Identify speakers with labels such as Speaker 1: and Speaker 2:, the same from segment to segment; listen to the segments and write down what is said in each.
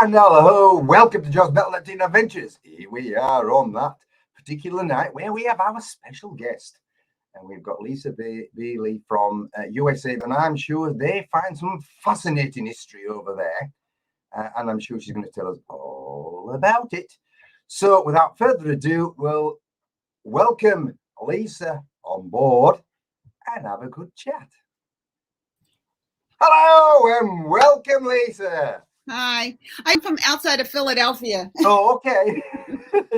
Speaker 1: And hello, welcome to Joe's Metal Detecting Adventures. Here we are on that particular night where we have our special guest. And we've got Lisa Bailey from USA, and I'm sure they find some fascinating history over there. And I'm sure she's going to tell us all about it. So without further ado, we'll welcome Lisa on board and have a good chat. Hello and welcome, Lisa.
Speaker 2: Hi, I'm from outside of Philadelphia.
Speaker 1: Oh, okay.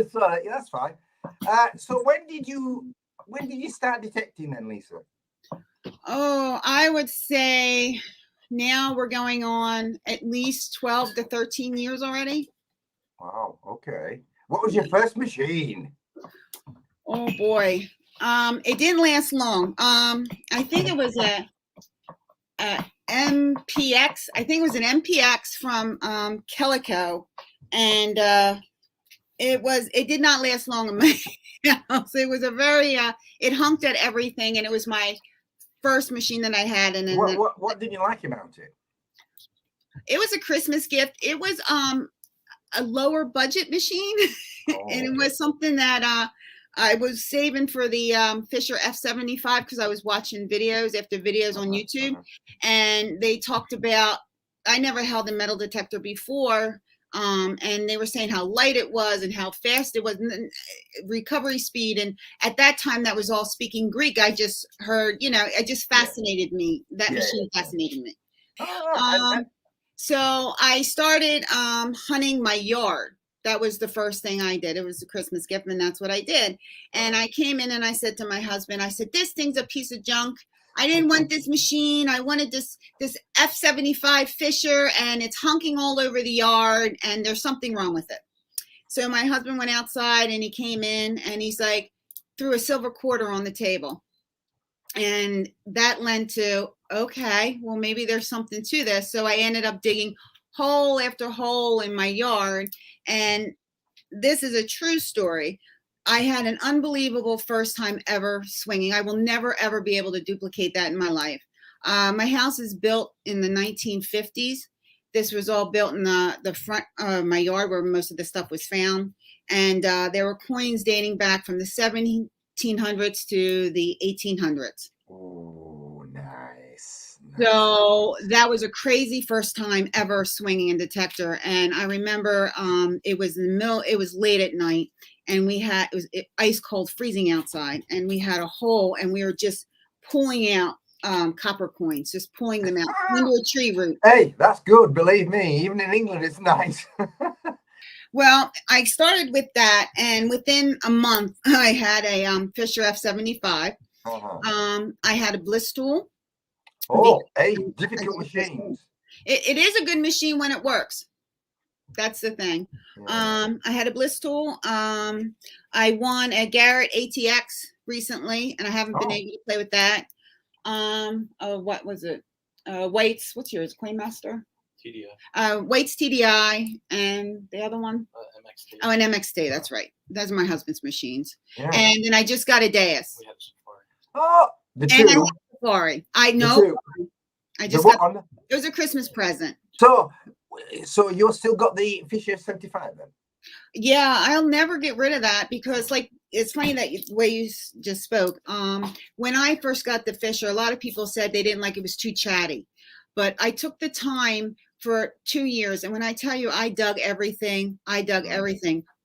Speaker 1: Sorry, that's fine. So when did you start detecting then, Lisa?
Speaker 2: Oh, I would say now we're going on at least 12 to 13 years already.
Speaker 1: Wow, okay. What was your first machine?
Speaker 2: Oh boy. It didn't last long. I think it was a MPX. I think it was an MPX from Calico, and it did not last long in my house. It was a very it hunked at everything, and it was my first machine that I had. And then
Speaker 1: what did you like about it?
Speaker 2: It was a Christmas gift. It was a lower budget machine, and it was something that I was saving for the Fisher F75 because I was watching videos after videos on YouTube, and they talked about, I never held a metal detector before, and they were saying how light it was and how fast it was, and recovery speed. And at that time, that was all speaking Greek. I just heard, it just fascinated me. That machine fascinated me. So I started hunting my yard. That was the first thing I did. It was a Christmas gift, and that's what I did. And I came in and I said to my husband, I said, this thing's a piece of junk. I didn't want this machine. I wanted this F75 Fisher, and it's hunking all over the yard, and there's something wrong with it. So my husband went outside, and he came in, and he's like, threw a silver quarter on the table. And that led to, okay, well, maybe there's something to this. So I ended up digging hole after hole in my yard. And this is a true story. I had an unbelievable first time ever swinging. I will never, ever be able to duplicate that in my life. My house is built in the 1950s. This was all built in the front of my yard where most of the stuff was found. And there were coins dating back from the 1700s to the 1800s.
Speaker 1: Oh, nice.
Speaker 2: So that was a crazy first time ever swinging a detector. And I remember it was late at night, and it was ice cold, freezing outside, and we had a hole, and we were just pulling out copper coins, just pulling them out under a tree root.
Speaker 1: Hey, that's good. Believe me, even in England, it's nice.
Speaker 2: Well, I started with that, and within a month, I had a Fisher F75. I had a bliss tool.
Speaker 1: Oh, hey, difficult machines.
Speaker 2: It is a good machine when it works. That's the thing. I had a bliss tool. I won a Garrett ATX recently, and I haven't been able to play with that. What was it? Waits. What's yours? Coinmaster?
Speaker 3: TDI.
Speaker 2: Waits TDI, and the other one?
Speaker 3: MXT.
Speaker 2: Oh, an MXT. That's right. Those are my husband's machines.
Speaker 1: Yeah.
Speaker 2: And then I just got a Deus.
Speaker 3: We have Safari.
Speaker 1: Oh, the two.
Speaker 2: And I have Safari. I know. I just got. It was a Christmas present.
Speaker 1: So you still got the Fisher 75 then?
Speaker 2: Yeah, I'll never get rid of that because, like, it's funny that the way you just spoke. When I first got the Fisher, a lot of people said they didn't like it was too chatty, but I took the time for 2 years, and when I tell you I dug everything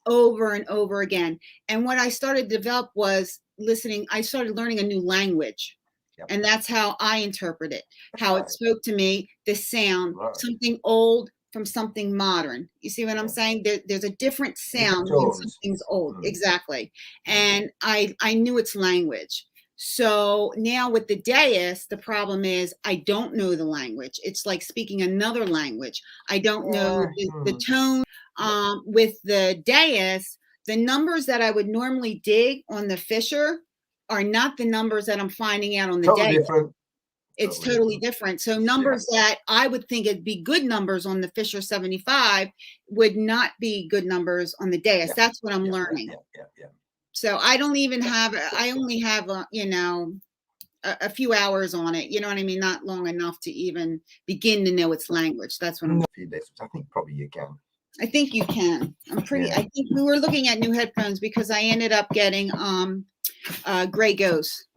Speaker 2: over and over again. And what I started to develop was listening. I started learning a new language. Yep. And that's how I interpret it, how it spoke to me, the sound, something old from something modern. You see what I'm saying? There's a different sound when something's old. Exactly. And I knew its language. So now with the Deus, the problem is I don't know the language. It's like speaking another language. I don't know the tone. With the Deus, the numbers that I would normally dig on the Fisher are not the numbers that I'm finding out on the Deus. It's totally different. So numbers that I would think it'd be good numbers on the Fisher 75 would not be good numbers on the Deus. That's what I'm learning. So I don't even have, I only have, a few hours on it. You know what I mean? Not long enough to even begin to know its language. That's what I'm.
Speaker 1: A few days. I think probably you can.
Speaker 2: I think you can. I'm pretty.
Speaker 1: Yeah.
Speaker 2: I think we were looking at new headphones because I ended up getting Grey Ghost.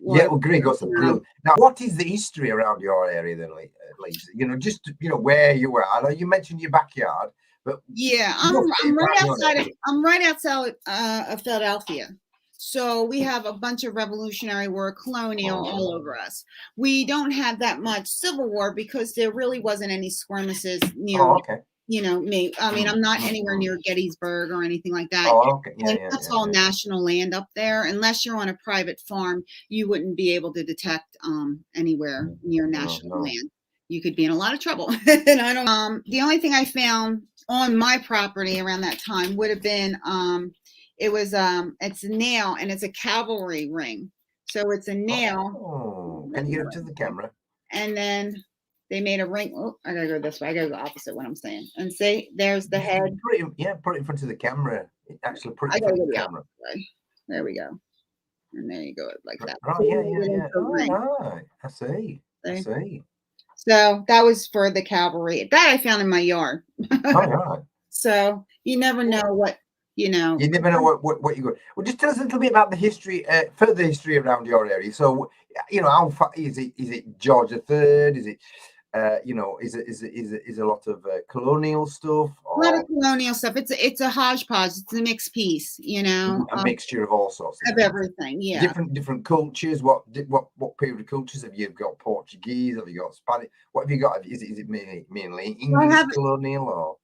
Speaker 1: Yeah, well, Grey Ghost are brilliant. Now, what is the history around your area then, Lisa? You know, just where you were. I know you mentioned your backyard, but
Speaker 2: yeah, I'm right outside of Philadelphia. So we have a bunch of Revolutionary War, colonial all over us. We don't have that much Civil War because there really wasn't any skirmishes near.
Speaker 1: Okay.
Speaker 2: You know me. I mean, I'm not anywhere near Gettysburg or anything like that.
Speaker 1: Okay. Yeah,
Speaker 2: and that's all national land up there. Unless you're on a private farm, you wouldn't be able to detect anywhere near national land. You could be in a lot of trouble. And I don't. The only thing I found on my property around that time would have been it's a nail and it's a cavalry ring. So it's a nail.
Speaker 1: Oh, can you get up to the camera?
Speaker 2: And then they made a ring. Oh, I gotta go this way. I gotta go opposite what I'm saying. And see, there's the head.
Speaker 1: Put it in front of the camera. Actually, put it in front of the camera.
Speaker 2: There we go. And there you go, like that.
Speaker 1: Right, yeah. Right. I see.
Speaker 2: So that was for the cavalry. That I found in my yard.
Speaker 1: Right.
Speaker 2: So you never know what,
Speaker 1: You never know what you got. Well, just tell us a little bit about the history, further history around your area. So, how far is it? Is it George III? Is it, is a lot of colonial stuff?
Speaker 2: Or? A lot of colonial stuff. It's a hodgepodge. It's a mixed piece.
Speaker 1: A mixture of all sorts
Speaker 2: of everything. Yeah.
Speaker 1: Different cultures. What period of cultures have you got? Portuguese? Have you got Spanish? What have you got? Is it mainly English colonial or?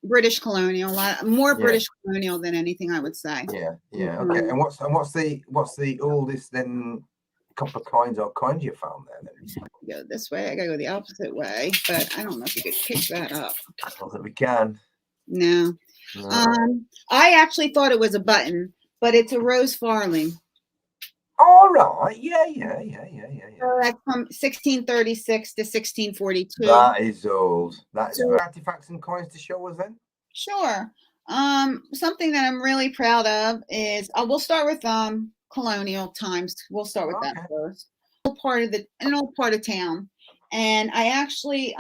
Speaker 2: British colonial, a lot more British colonial than anything, I would say.
Speaker 1: Yeah. Okay. And what's the oldest then couple of coins you found there? Then
Speaker 2: go this way. I gotta go the opposite way, but I don't know if you could pick that up.
Speaker 1: I don't think we can.
Speaker 2: No. I actually thought it was a button, but it's a rose farthing.
Speaker 1: All right. Yeah.
Speaker 2: So that's from 1636 to 1642.
Speaker 1: That is old. That's artifacts and coins to show us then.
Speaker 2: Sure. Something that I'm really proud of is we'll start with colonial times. We'll start with that first. An old part of town, and I actually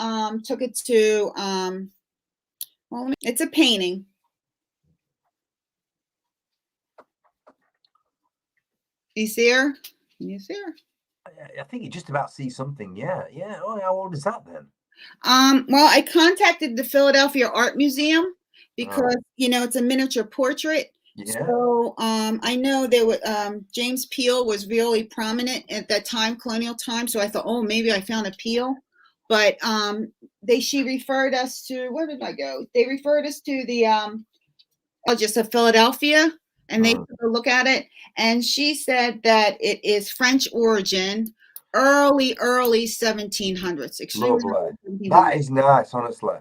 Speaker 2: took it to it's a painting. You see her? Can you see her?
Speaker 1: I think you just about see something. Yeah. Oh, how old is that then?
Speaker 2: Well, I contacted the Philadelphia Art Museum because it's a miniature portrait.
Speaker 1: Yeah.
Speaker 2: So I know there was James Peale was really prominent at that time, colonial time. So I thought, oh, maybe I found a Peale, but she referred us to, where did I go? They referred us to the just of Philadelphia. And they took a look at it, and she said that it is French origin, early 1700s.
Speaker 1: That is nice, honestly.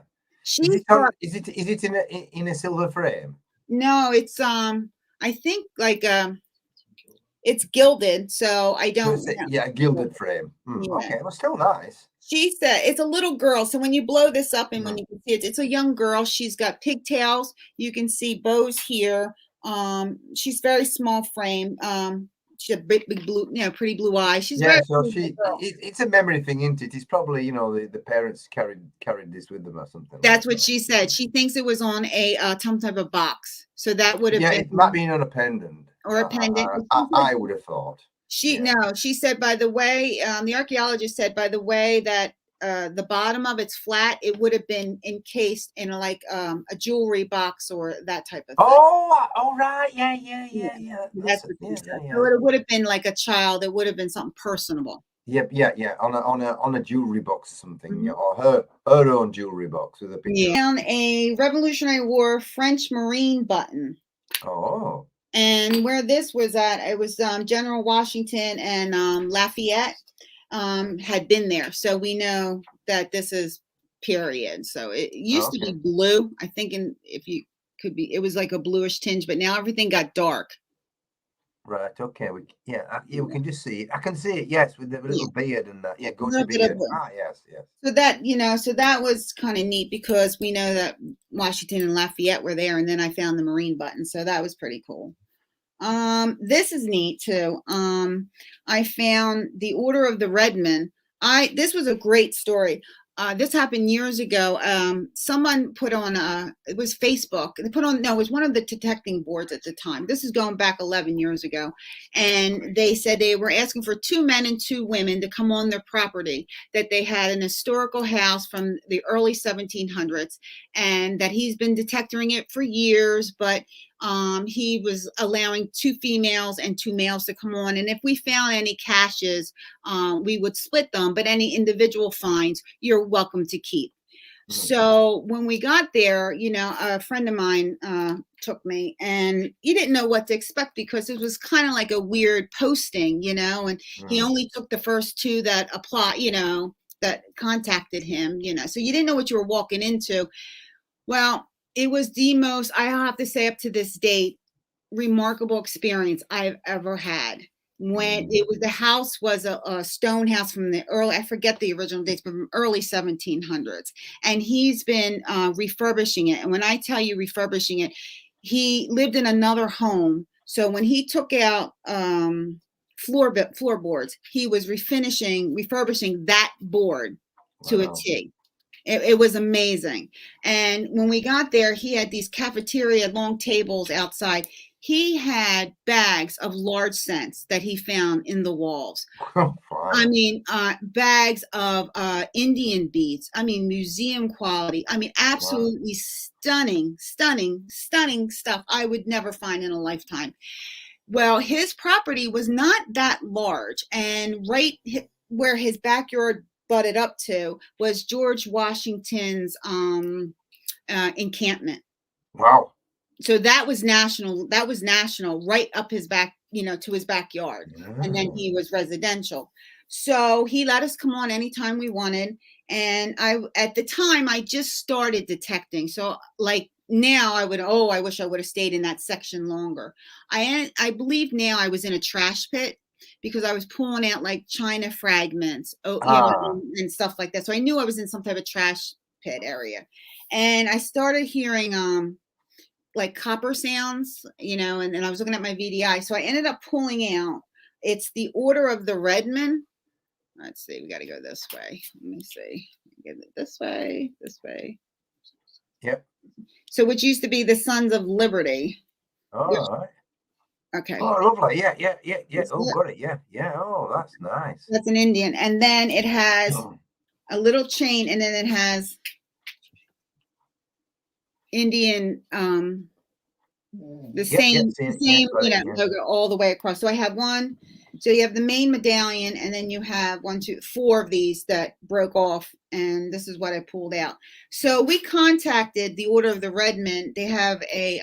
Speaker 1: Is it in a silver frame?
Speaker 2: No, it's I think like it's gilded, so I don't.
Speaker 1: A gilded frame. Okay, well, still nice.
Speaker 2: She said it's a little girl. So when you blow this up, and when you can see it, it's a young girl. She's got pigtails. You can see bows here. She's very small frame. She had big blue, pretty blue eyes. She's
Speaker 1: it's a memory thing, isn't it? It's probably the parents carried this with them or something.
Speaker 2: That's what she said. She thinks it was on some type of box. So that would have been.
Speaker 1: It might be on a pendant.
Speaker 2: Or a pendant.
Speaker 1: I would have thought.
Speaker 2: She said by the way, the archaeologist said by the way that the bottom of it's flat, it would have been encased in a jewelry box or that type of thing.
Speaker 1: Oh, right. Yeah.
Speaker 2: That's what she said. So it would have been like a child. It would have been something personable.
Speaker 1: Yep, yeah. On a jewelry box or something, or her own jewelry box with a picture.
Speaker 2: Found a Revolutionary War French Marine button.
Speaker 1: Oh.
Speaker 2: And where this was at, it was General Washington and Lafayette. Had been there, so we know that this is period. So it used to be blue. I think, it was like a bluish tinge, but now everything got dark.
Speaker 1: Right. Okay. We can just see it. I can see it. Yes, with the little beard and that. Yeah, goatee beard. Yes.
Speaker 2: So that was kind of neat because we know that Washington and Lafayette were there, and then I found the Marine button, so that was pretty cool. This is neat too. I found the Order of the Redmen. This was a great story. This happened years ago. Someone put on it was Facebook. They put on, no, it was one of the detecting boards at the time. This is going back 11 years ago. And they said they were asking for 2 men and 2 women to come on their property, that they had an historical house from the early 1700s, and that he's been detecting it for years, but he was allowing 2 females and 2 males to come on. And if we found any caches, we would split them, but any individual finds, you're welcome to keep. So when we got there, a friend of mine took me, and he didn't know what to expect because it was kind of like a weird posting, and he only took the first 2 that apply, that contacted him, so you didn't know what you were walking into. Well, it was the most, I have to say, up to this date, remarkable experience I've ever had. When it was, the house was a stone house from the early, I forget the original dates, but from early 1700s. And he's been refurbishing it. And when I tell you refurbishing it, he lived in another home. So when he took out floorboards, he was refurbishing that board to a T. It was amazing. And when we got there, he had these cafeteria long tables outside. He had bags of large cents that he found in the walls. I mean, bags of Indian beads. I mean, museum quality. I mean, absolutely stunning stuff I would never find in a lifetime. Well, his property was not that large, and right where his backyard butted up to was George Washington's encampment.
Speaker 1: Wow.
Speaker 2: So that was national right up his back, to his backyard. And then he was residential. So he let us come on anytime we wanted. And at the time I just started detecting. So like now I wish I would have stayed in that section longer. I believe now I was in a trash pit, because I was pulling out like china fragments, and stuff like that. So I knew I was in some type of trash pit area. And I started hearing like copper sounds, and I was looking at my VDI. So I ended up pulling out, it's the Order of the Redmen. Let's see, we got to go this way. Let me see. Get it this way.
Speaker 1: Yep.
Speaker 2: So which used to be the Sons of Liberty.
Speaker 1: Right.
Speaker 2: Okay.
Speaker 1: Oh, lovely. Yeah. Oh, got it. Yeah. Oh, that's nice.
Speaker 2: That's an Indian. And then it has a little chain, and then it has Indian, the same, logo all the way across. So I have one. So you have the main medallion, and then you have 4 of these that broke off, and this is what I pulled out. So we contacted the Order of the Redmen. They have a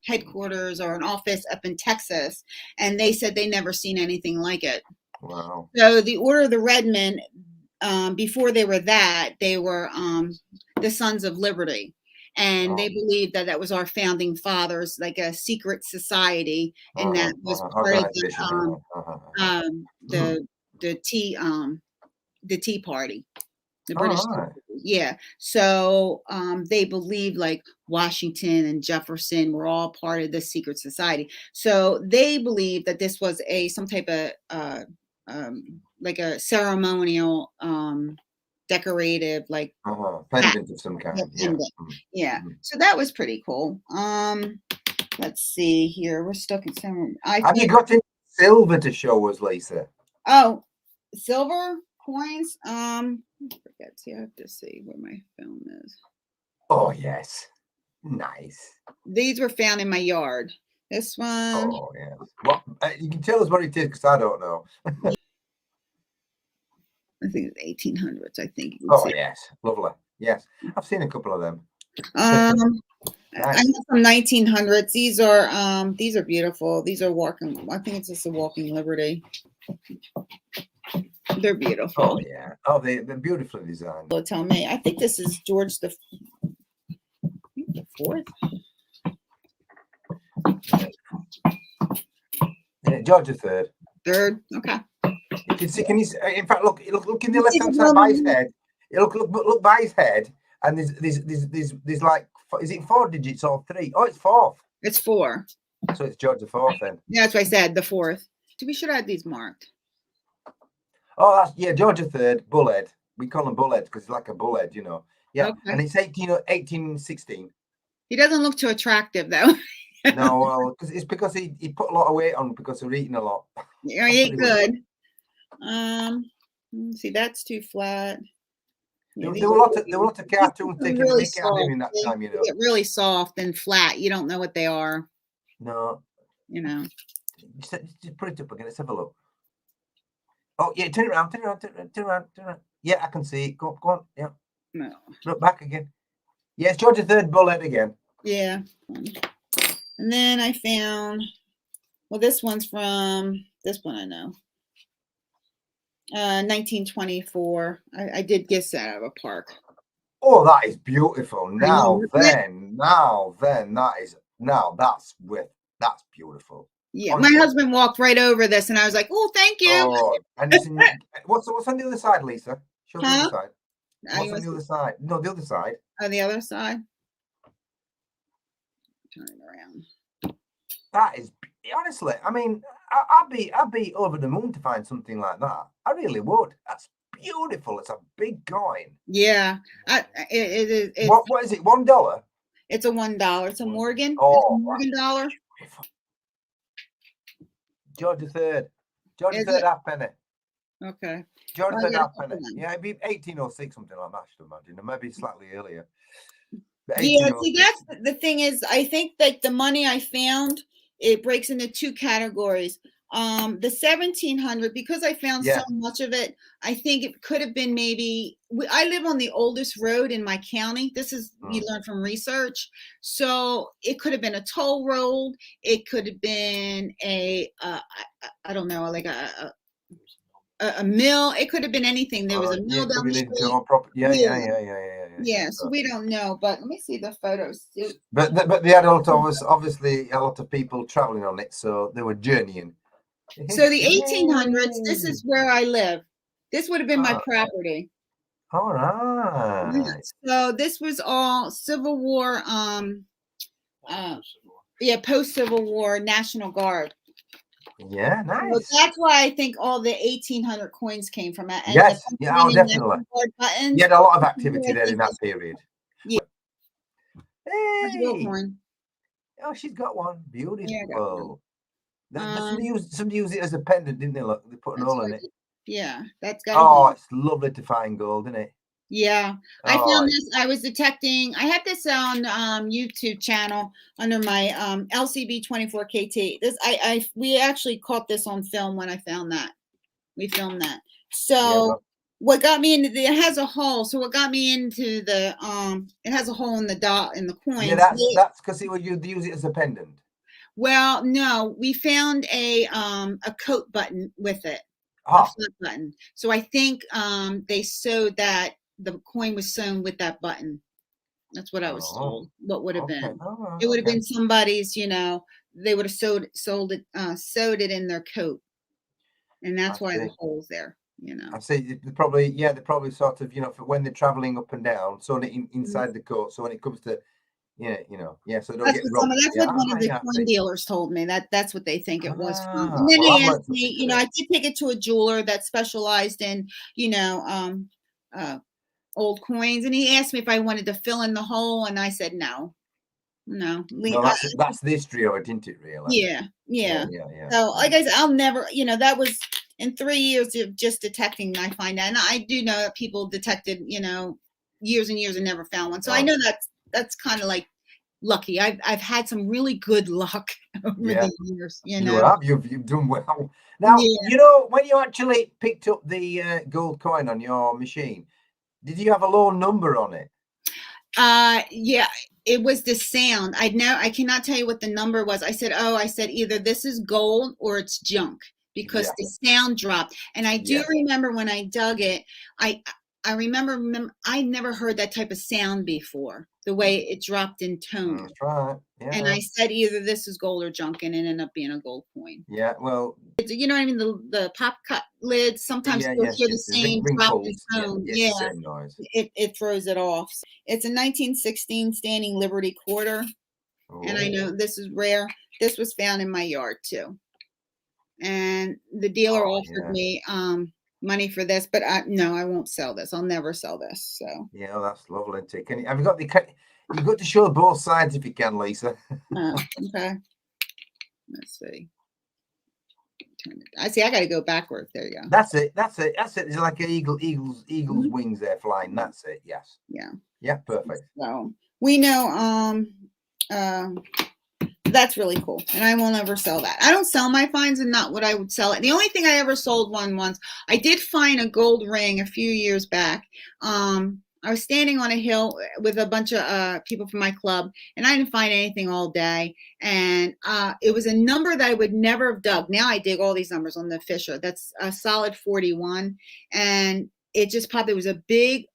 Speaker 2: headquarters or an office up in Texas, and they said they never seen anything like it.
Speaker 1: Wow.
Speaker 2: So the Order of the Redmen, before they were that, they were the Sons of Liberty. And they believed that was our founding fathers, like a secret society, and that was part of the Tea Party, the British. Yeah. So they believed like Washington and Jefferson were all part of the secret society. So they believed that this was some type of like a ceremonial decorative, like
Speaker 1: pendant of some kind.
Speaker 2: Yeah. So that was pretty cool. Let's see here. We're stuck in some.
Speaker 1: Have you got any silver to show us, Lisa?
Speaker 2: Oh, silver coins. I forget. See, I have to see where my film is.
Speaker 1: Oh yes, nice.
Speaker 2: These were found in my yard. This one.
Speaker 1: Oh yeah. What? You can tell us what it is, because I don't know.
Speaker 2: I think it's 1800s. I think.
Speaker 1: Oh yes, lovely. Yes, I've seen a couple of them.
Speaker 2: Nice. I have some 1900s. These are beautiful. These are walking. I think it's just a Walking Liberty. They're beautiful.
Speaker 1: Oh yeah. Oh, they're beautifully designed.
Speaker 2: Well, tell me. I think this is George the Fourth.
Speaker 1: Yeah, George the Third.
Speaker 2: Third. Okay.
Speaker 1: You can see. Can you? In fact, look in the left hand side by his head. Look by his head, and there's like, is it 4 digits or 3? Oh, it's 4.
Speaker 2: It's 4.
Speaker 1: So it's George IV then.
Speaker 2: Yeah, that's what I said, the 4th. We should have these marked.
Speaker 1: Oh, that's yeah, George III, bullhead. We call them bullheads because it's like a bullhead, you know. Yeah,
Speaker 2: Okay.
Speaker 1: and it's 1816.
Speaker 2: He doesn't look too attractive though.
Speaker 1: No, well, it's because he put a lot of weight on because of eating a lot.
Speaker 2: Yeah, he ate good. Let's see, that's too flat.
Speaker 1: Yeah, there were a lot of cartoons taking
Speaker 2: really
Speaker 1: the mick out of him in that time, you know.
Speaker 2: Get really soft and flat. You don't know what they are.
Speaker 1: No.
Speaker 2: You know.
Speaker 1: Just put it up again. Let's have a look. Oh yeah, turn around. Yeah, I can see it. Go on. Yeah.
Speaker 2: No.
Speaker 1: Look back again. Yeah, it's George III bullhead again.
Speaker 2: Yeah. And then I found, well, this one's from, this one I know. 1924. I did get that out of a park.
Speaker 1: Oh, that is beautiful. Now then, that's beautiful.
Speaker 2: Yeah, honestly. My husband walked right over this, and I was like, "Oh, thank you."
Speaker 1: Oh, and what's on the other side, Lisa? Show the other side. What's on the other side? No, the other side.
Speaker 2: On the other side. Turn it around.
Speaker 1: That is honestly. I mean, I'd be over the moon to find something like that. I really would. That's beautiful. It's a big coin.
Speaker 2: Yeah, it is.
Speaker 1: What is it? $1?
Speaker 2: It's a $1. It's a Morgan.
Speaker 1: Oh,
Speaker 2: it's a Morgan dollar.
Speaker 1: George III. George III halfpenny.
Speaker 2: Okay.
Speaker 1: George III halfpenny. Yeah, it'd be 1806, something like that, I should imagine. Or maybe slightly earlier.
Speaker 2: Yeah, see, that's the thing is, I think that the money I found, it breaks into 2 categories. The 1700, because I found so much of it, I think it could have been maybe, I live on the oldest road in my county. This is, you learn from research. So it could have been a toll road. It could have been I don't know, like a mill. It could have been anything. There was a mill down the street. Yeah, so we don't know, but let me see the photos.
Speaker 1: But the adult was obviously a lot of people traveling on it, so they were journeying.
Speaker 2: So the 1800s, this is where I live. This would have been my property.
Speaker 1: All right.
Speaker 2: So this was all Civil War, post-Civil War National Guard.
Speaker 1: Yeah, nice.
Speaker 2: So that's why I think all the 1800 coins came from it. And
Speaker 1: yes, definitely. You had a lot of activity there in that period.
Speaker 2: Yeah.
Speaker 1: Hey. Oh, she's got one. Beautiful. Somebody used it as a pendant, didn't they? Look, they put an hole in it.
Speaker 2: Yeah, that's got.
Speaker 1: It's lovely to find gold, isn't it?
Speaker 2: Yeah, I found this. I was detecting. I had this on YouTube channel under my LCB 24KT. This we actually caught this on film when I found that. We filmed that. So what got me into it has a hole. So what got me into the it has a hole in the dot in the coin.
Speaker 1: Yeah, that's because you'd use it as a pendant.
Speaker 2: Well, no, we found a coat button with it.
Speaker 1: A
Speaker 2: flip button. So I think they sewed that. The coin was sewn with that button. That's what I was told. What would have been? It would have been somebody's. You know, they would have sewed it in their coat, and that's why the hole's there. You know,
Speaker 1: I see. They probably sort of, you know, for when they're traveling up and down, sewn it inside the coat. So when it comes to, so they don't get robbed.
Speaker 2: That's what one of the coin dealers told me. That's what they think it was from. And then they asked me, I did take it to a jeweler that specialized in, old coins, and he asked me if I wanted to fill in the hole, and I said no.
Speaker 1: That's the history of it, isn't it? Really?
Speaker 2: Yeah. So, like I said, I'll never. That was in 3 years of just detecting. I find out, and I do know that people detected, years and years and never found one. So I know that's kind of like lucky. I've had some really good luck over the years.
Speaker 1: You've done well. Now when you actually picked up the gold coin on your machine. Did you have a low number on it?
Speaker 2: Yeah, it was the sound. I cannot tell you what the number was. I said either this is gold or it's junk because the sound dropped. And I do remember when I dug it, I remember I never heard that type of sound before, the way it dropped in tone.
Speaker 1: That's right. Yeah.
Speaker 2: And I said either this is gold or junk, and it ended up being a gold coin.
Speaker 1: Yeah, well,
Speaker 2: you know what I mean? The pop cut lids sometimes you'll hear the same drop in tone. It throws it off. It's a 1916 standing Liberty quarter, and I know this is rare. this was found in my yard too. And the dealer offered me money for this, but no, I won't sell this. I'll never sell this. So
Speaker 1: yeah, that's lovely. Have you got you've got to show both sides if you can, Lisa.
Speaker 2: Okay. Let's see. I see. I got to go backwards. There you go.
Speaker 1: That's it. It's like an eagle's wings there flying. That's it. Yes.
Speaker 2: Yeah.
Speaker 1: Yeah. Perfect.
Speaker 2: So we know. That's really cool, and I will never sell that. I don't sell my finds, and not what I would sell it. The only thing I ever sold once, I did find a gold ring a few years back. I was standing on a hill with a bunch of people from my club, and I didn't find anything all day. And it was a number that I would never have dug. Now I dig all these numbers on the Fisher. That's a solid 41, and it just popped. It was a big,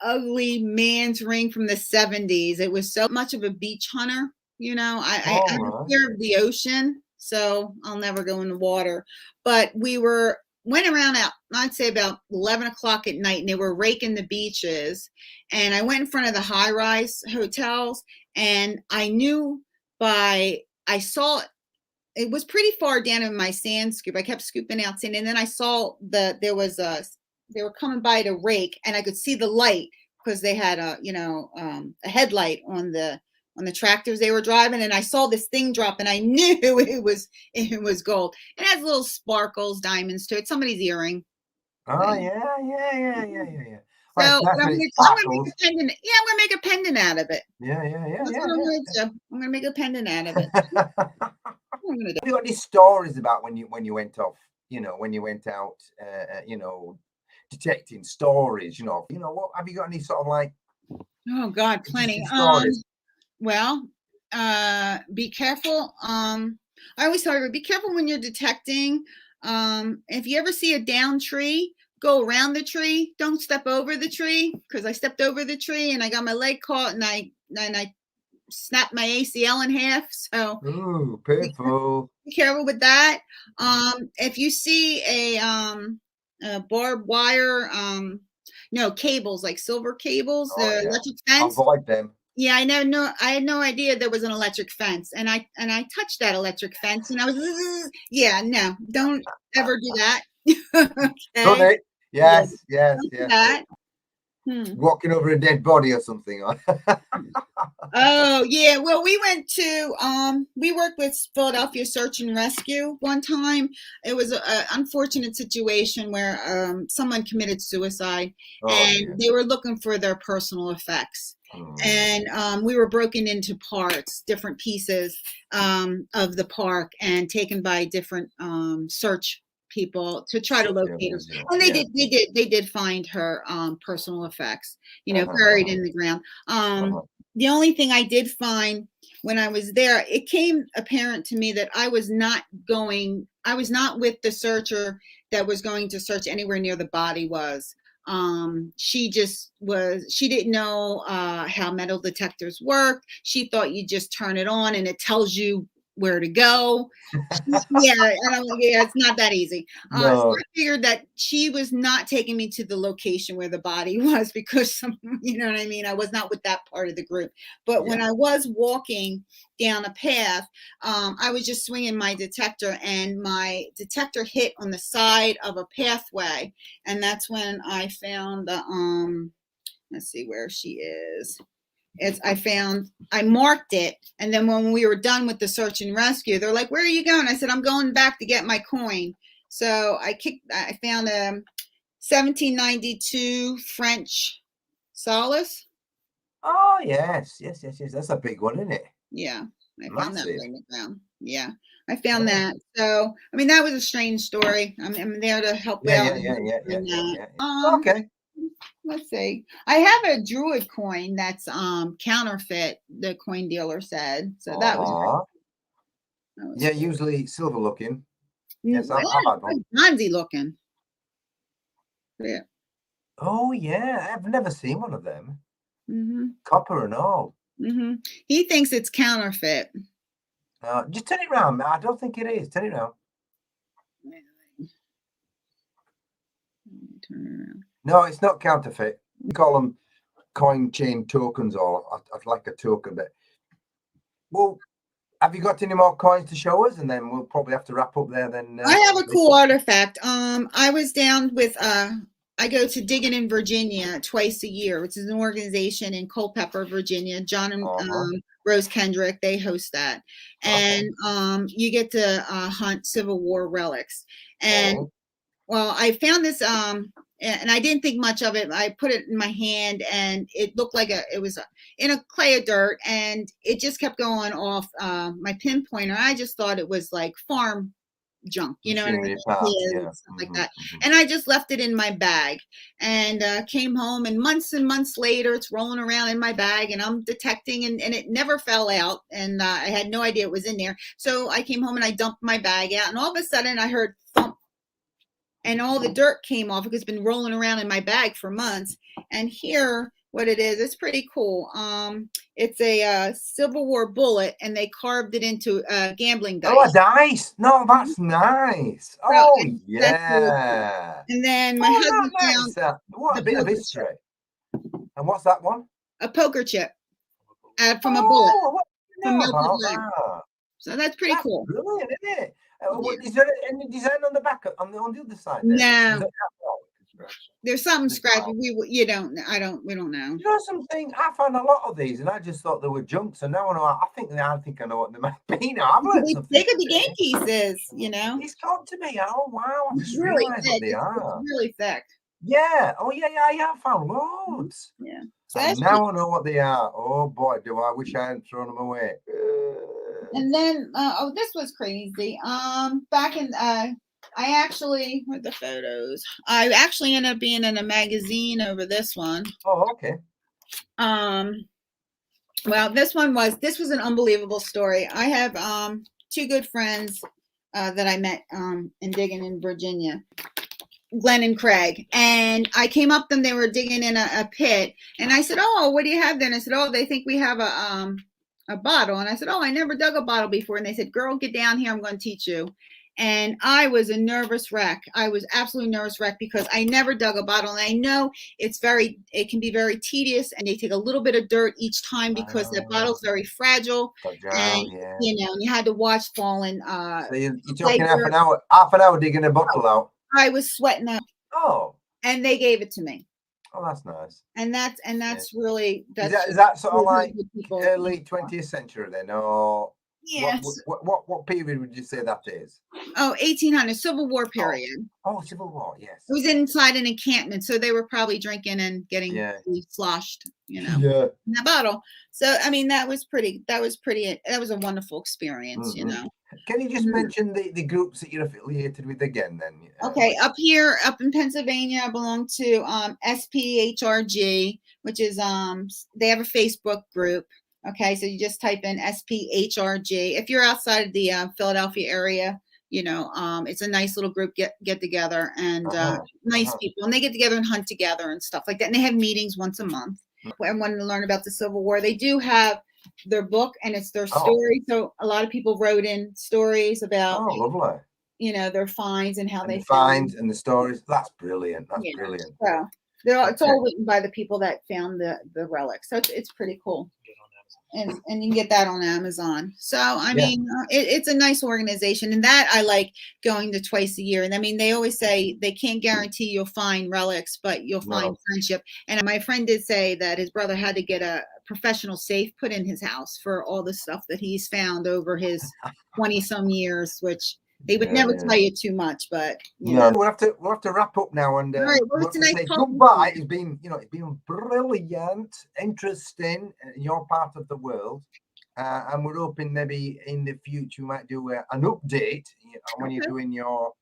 Speaker 2: ugly man's ring from the 70s. It was so much of a beach hunter. You know, I'm scared of the ocean, so I'll never go in the water. But we went around out, I'd say about 11 o'clock at night, and they were raking the beaches. And I went in front of the high-rise hotels, and I saw it was pretty far down in my sand scoop. I kept scooping out sand, and then I saw they were coming by to rake, and I could see the light because they had a headlight on the tractors they were driving, and I saw this thing drop, and I knew it was gold. It has little sparkles, diamonds to it. Somebody's earring.
Speaker 1: Oh yeah.
Speaker 2: So I'm gonna make a pendant. Yeah, I'm gonna make a pendant out of it.
Speaker 1: Yeah.
Speaker 2: That's what I'm gonna do. I'm gonna make a pendant out of it.
Speaker 1: Have you got any stories about when you went off? When you went out, detecting stories. What have you got? Any sort of like?
Speaker 2: Oh God, plenty.
Speaker 1: Stories.
Speaker 2: Well, be careful. I always tell you, be careful when you're detecting. If you ever see a down tree, go around the tree. Don't step over the tree, because I stepped over the tree and I got my leg caught, and I snapped my ACL in half. So
Speaker 1: ooh, painful.
Speaker 2: Be careful with that. If you see a barbed wire, cables, like silver cables, the electric fence.
Speaker 1: Avoid them.
Speaker 2: Yeah, I had no idea there was an electric fence, and I touched that electric fence, and I was, no, don't ever do that. Okay.
Speaker 1: Yes.
Speaker 2: That.
Speaker 1: Walking over a dead body or something.
Speaker 2: Oh yeah, well, we worked with Philadelphia Search and Rescue one time. It was an unfortunate situation where someone committed suicide, and they were looking for their personal effects. And we were broken into parts, different pieces of the park, and taken by different search people to try to locate her. And they did find her personal effects, buried in the ground. The only thing I did find when I was there, it came apparent to me that I was not with the searcher that was going to search anywhere near the body was. She didn't know how metal detectors worked. She thought you just turn it on and it tells you where to go. It's not that easy.
Speaker 1: No.
Speaker 2: So I figured that she was not taking me to the location where the body was, because you know what I mean? I was not with that part of the group. But when I was walking down a path, I was just swinging my detector, and my detector hit on the side of a pathway, and that's when I found the let's see where she is. I marked it, and then when we were done with the search and rescue, they're like, "Where are you going?" I said, "I'm going back to get my coin." So I found a 1792 French Solace.
Speaker 1: Oh yes. That's a big one, isn't it?
Speaker 2: Yeah, I found that right in the ground. Yeah, I found that. So I mean, that was a strange story. I'm there to help out.
Speaker 1: Yeah. Okay.
Speaker 2: Let's see. I have a Druid coin that's counterfeit, the coin dealer said. So that was
Speaker 1: usually silver looking.
Speaker 2: Yes, I've had one. Bronzy looking. Yeah.
Speaker 1: Oh yeah, I've never seen one of them.
Speaker 2: Mm-hmm.
Speaker 1: Copper and all.
Speaker 2: Mm-hmm. He thinks it's counterfeit.
Speaker 1: Just turn it around. I don't think it is. Turn it around.
Speaker 2: Turn it around.
Speaker 1: No, it's not counterfeit. We call them coin chain tokens, or I'd like a token. But well, have you got any more coins to show us? And then we'll probably have to wrap up there. Then
Speaker 2: I have a cool artifact. I was down with I go to Digging in Virginia twice a year, which is an organization in Culpeper, Virginia. John and Rose Kendrick, they host that. And you get to hunt Civil War relics. And well, I found this and I didn't think much of it. I put it in my hand and it looked like it was in a clay of dirt, and it just kept going off my pinpointer. I just thought it was like farm junk, you know, and stuff like that. And I just left it in my bag and came home, and months later it's rolling around in my bag, and I'm detecting, and it never fell out, and I had no idea it was in there. So I came home and I dumped my bag out, and all of a sudden I heard thump, and all the dirt came off because it's been rolling around in my bag for months. And here, what it is, it's pretty cool. It's a Civil War bullet, and they carved it into gambling dice.
Speaker 1: Oh, a dice! No, that's nice. Oh, yeah.
Speaker 2: Cool. And then my husband found
Speaker 1: what a bit of history. And what's that one?
Speaker 2: A poker chip from a bullet. So that's pretty cool.
Speaker 1: Brilliant, isn't it? Is there any design on the back, on the other side?
Speaker 2: There? No. There's something scratchy. We don't know.
Speaker 1: You know something? I found a lot of these, and I just thought they were junk. So now I know. I think I know what they might be now. I've learned something.
Speaker 2: They could be game pieces, you know.
Speaker 1: It's got to be. Oh wow! I just realised what they are.
Speaker 2: It's really thick.
Speaker 1: Yeah. Oh yeah. I found loads.
Speaker 2: Yeah.
Speaker 1: So now I know what they are. Oh boy, do I wish I hadn't thrown them away.
Speaker 2: And then, this was crazy. Back in I actually, where's the photos? I actually ended up being in a magazine over this one.
Speaker 1: Oh, okay.
Speaker 2: Well, this was an unbelievable story. I have two good friends that I met in Digging in Virginia, Glenn and Craig. And I came up to them, they were digging in a pit. And I said, "Oh, what do you have there?" And I said, "Oh, they think we have a bottle." And I said, "Oh, I never dug a bottle before." And they said, "Girl, get down here. I'm going to teach you." And I was a nervous wreck. I was absolutely nervous wreck because I never dug a bottle. And I know it can be very tedious, and they take a little bit of dirt each time because that bottle's very fragile. And, you know, and you had to watch falling.
Speaker 1: So you're talking half an hour digging a bottle out.
Speaker 2: I was sweating out.
Speaker 1: Oh.
Speaker 2: And they gave it to me.
Speaker 1: Oh, that's nice.
Speaker 2: And that's really,
Speaker 1: is that sort of like early 20th century then, or?
Speaker 2: Yes.
Speaker 1: What period would you say that is?
Speaker 2: Oh, 1800, Civil War period.
Speaker 1: Oh, Civil War, yes.
Speaker 2: It was inside an encampment, so they were probably drinking and getting sloshed, you know, in that bottle. So, I mean, that was a wonderful experience, you know.
Speaker 1: Can you just mention the groups that you're affiliated with again then?
Speaker 2: Okay, up in Pennsylvania, I belong to SPHRG, which is, they have a Facebook group. Okay, so you just type in SPHRG. If you're outside of the Philadelphia area, you know, it's a nice little group get together, and nice people, and they get together and hunt together and stuff like that. And they have meetings once a month. And wanting to learn about the Civil War, they do have their book, and it's their story. So a lot of people wrote in stories about,
Speaker 1: lovely,
Speaker 2: you know, their finds and how they
Speaker 1: find and the stories. That's brilliant. That's brilliant.
Speaker 2: So it's all written by the people that found the relics. So it's pretty cool. And you can get that on Amazon. So, I mean, it's a nice organization, and that I like going to twice a year. And I mean, they always say they can't guarantee you'll find relics, but you'll find friendship. And my friend did say that his brother had to get a professional safe put in his house for all the stuff that he's found over his 20-some years, which they would never tell you too much, but
Speaker 1: we'll have to wrap up now, and
Speaker 2: all right, well, it's nice
Speaker 1: goodbye. It's been brilliant, interesting in your part of the world, and we're hoping maybe in the future we might do an update when you're doing your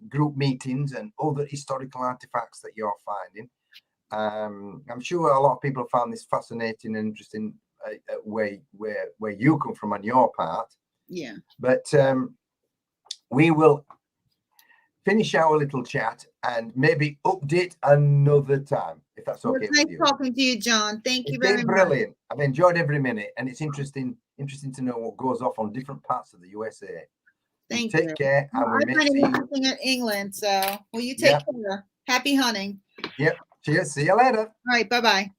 Speaker 1: group meetings and other historical artifacts that you're finding. I'm sure a lot of people found this fascinating and interesting where you come from on your part.
Speaker 2: Yeah,
Speaker 1: but we will finish our little chat and maybe update another time, if that's okay with you.
Speaker 2: Nice talking to you, John. Thank you very much.
Speaker 1: It's been brilliant. I've enjoyed every minute, and it's interesting to know what goes off on different parts of the USA.
Speaker 2: Thank you.
Speaker 1: Take care.
Speaker 2: I'm hunting in England, so you take care. Happy hunting.
Speaker 1: Yep. Cheers. See you later.
Speaker 2: All right. Bye-bye.